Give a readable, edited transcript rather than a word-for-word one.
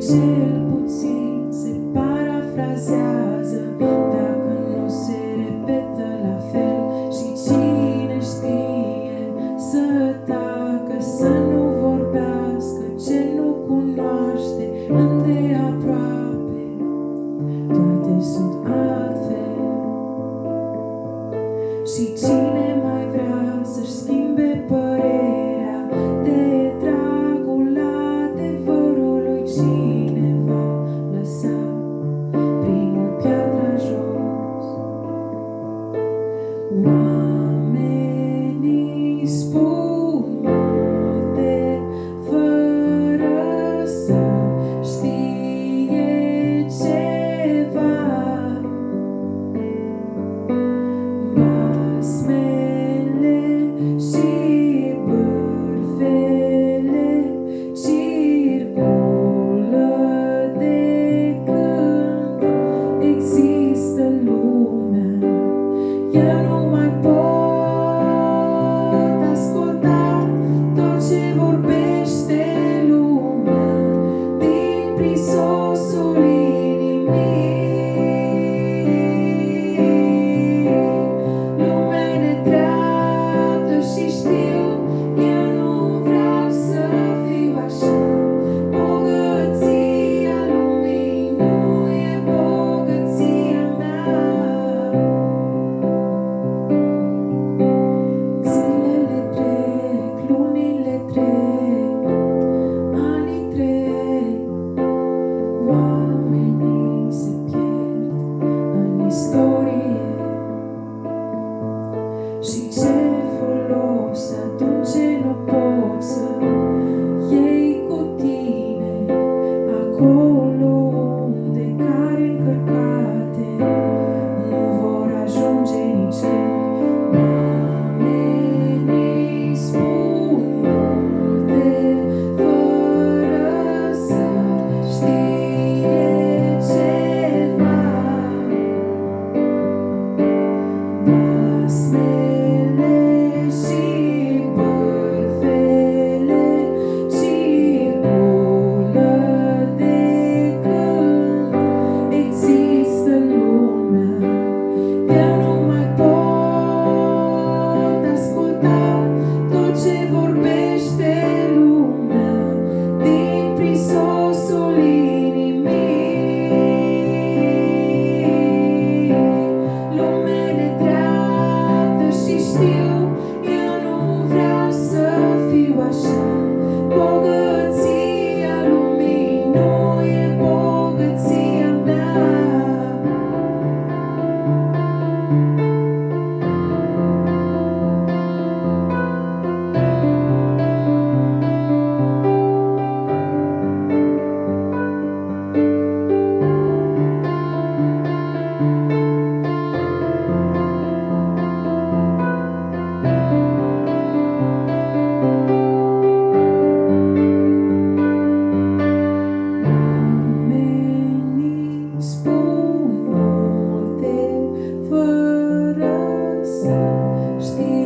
cel puțin se parafrazează, dacă nu se repetă la fel. Și cine știe să tacă, să nu vorbească ce nu cunoaște îndeaproape, toate sunt altfel. Și cine mai vrea să-și schimbe părerea de dragul adevărului, cine va lăsa primul piatra jos? Oamenii spun multe fără să știe ceva. Basmele și bârfele circulă de când există lumea. Eu nu mai pot asculta tot ce vorbește lumea din prisosul inimii. Lumea ne treacă și știu, eu nu vreau să fiu așa. Bogăția lumii nu e bogăția mea. Zilele trec, lunile trec, anii trec, oamenii se pierd în istorie. Și ce folos atunci nu poți să iei cu tine acolo unde care încărcate nu vor ajunge nici când. Oamenii spun multe fără să știe ceva. Basmele și bârfele circulă de când există lumea. Eu nu mai pot asculta tot ce vorbește lumea din prisosul inimii. Lumea ne treacă și știu, eu nu vreau să fiu așa. Bogăția lumii nu e bogăția mea. Oamenii spun multe fără să știe